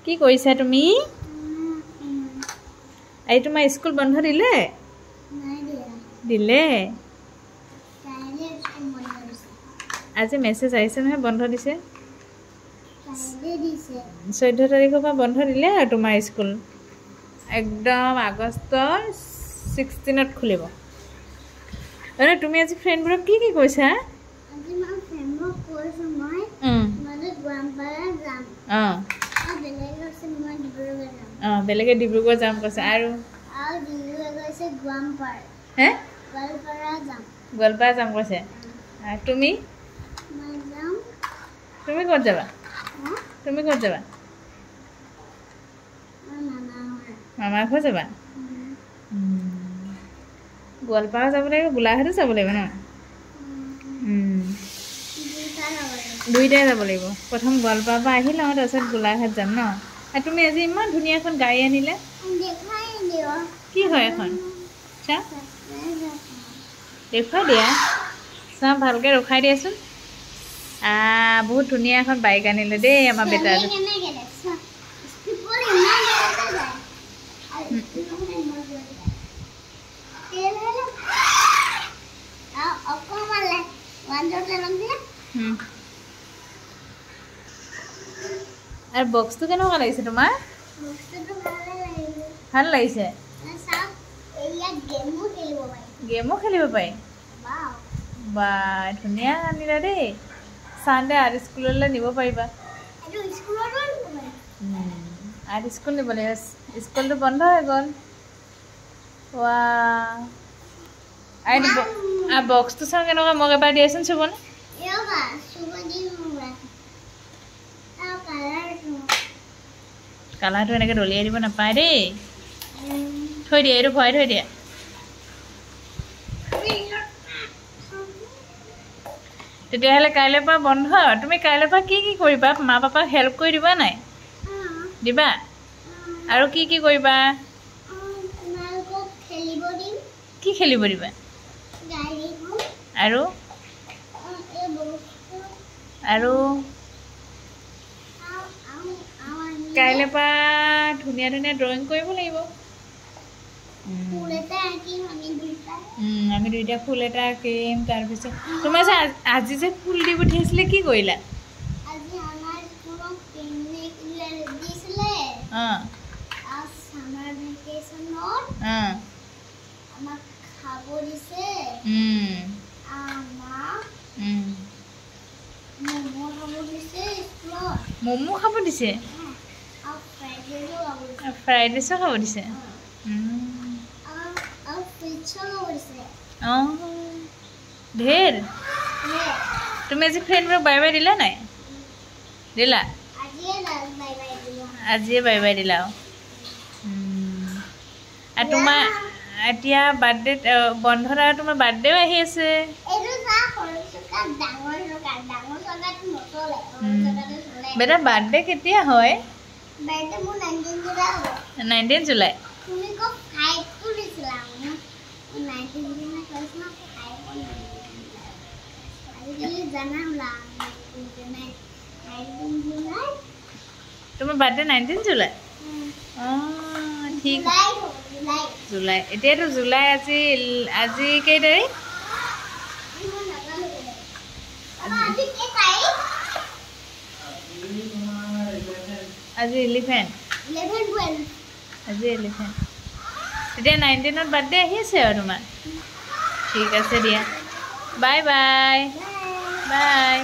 কি কৰিছা তুমি? এই তোমাৰ স্কুল বন্ধ দিলে? দিলে। আজি মেছেজ আহিছে নহয় বন্ধ দিছে। 14 তাৰিখৰ পৰা বন্ধ দিলে আৰু তোমাৰ স্কুল। একদম আগষ্টৰ 16ত খুলিব। আৰে তুমি আজি ফ্ৰেণ্ডবোৰক কি কৈছা? আজি মই ফ্ৰেণ্ডবোৰক কৈছো মই গোৱালপাৰা যাম। বেলেগে ডিব্ৰুগড় যাম কৈছে আৰু ডিব্ৰুগড় গৈছে গোৱালপাৰা। হে? গোৱালপাৰা যাম। গোৱালপাৰা যাম কৈছে। আৰু তুমি? মই যাম। তুমি ক'ত যাবা? তুমি ক'ত যাবা? মামাৰ ঘৰ যাবা? গোৱালপাৰা যাব লাগিব, গোলাঘাটো যাব লাগিব ন? দুইটাই যাব লাগিব। প্ৰথম গোৱালপাৰাৰ পৰা আহি লওঁ, তাৰপিছত গোলাঘাট যাম ন? আৰু তুমি আজি ইমান ধুনীয়া এখন গাড়ী আনিলে। কি হয় এখন? চা দেখুৱাই দিয়া। চা ভালকৈ ৰখাই দিয়াচোন। বহুত ধুনীয়া এখন বাইক আনিলে দেই আমাৰ বেটাৰ। আৰু বক্সটো কেনেকুৱা লাগিছে তোমাৰ? ভাল লাগিছে। গেমো খেলিব পাৰি। বা ধুনীয়া আনিলা দেই। চানডে আৰ্ট স্কুললৈ নিব পাৰিবা। আৰ্ট স্কুল নিব লাগিব। স্কুলটো বন্ধ হৈ গ'ল। বক্সটো চাওঁ কেনেকুৱা, মোক এবাৰ দিয়াচোন চুবনে। কালাৰটো এনেকৈ দলিয়াই দিব নাপায় দেই। থৈ দিয়া, এইটো ভৰাই থৈ দিয়া। তেতিয়াহ'লে কাইলৈৰ পৰা বন্ধ। তুমি কাইলৈৰ পৰা কি কি কৰিবা? মা পাপাক হেল্প কৰি দিবা নাই? দিবা। আৰু কি কি কৰিবা? কি খেলিব দিবা? আৰু আৰু কাইলৈৰ পৰা ধুনীয়া ধুনীয়া ড্ৰয়িং কৰিব লাগিব। আমি দুইটা ফুল এটা আঁকিম। তাৰপিছত তোমাৰ যে আজি যে ফুল দি পঠিয়াইছিলে, কি কৰিলা? মমো খাব দিছে, ফ্ৰাইড ৰাইচো খাব দিছে। ঢেৰ। তুমি আজি ফ্ৰেণ্ডবোৰক বাই বাই দিলা নাই? দিলা? আজিয়ে বাই বাই দিলা। আৰু তোমাৰ এতিয়া বাৰ্থডে বন্ধত আৰু তোমাৰ বাৰ্থডেও আহি আছে। বেটা বাৰ্থডে কেতিয়া হয়? 19 জুলাই। তোমাৰ বাৰ্থডে 19 জুলাই? ঠিক। জুলাই। এতিয়াতো জুলাই। আজি কেই তাৰিখ? আজি 11। আজি 11। তেতিয়া 19ত বাৰ্থডে আহি আছে আৰু তোমাৰ। ঠিক আছে দিয়া। Bye bye. বাই।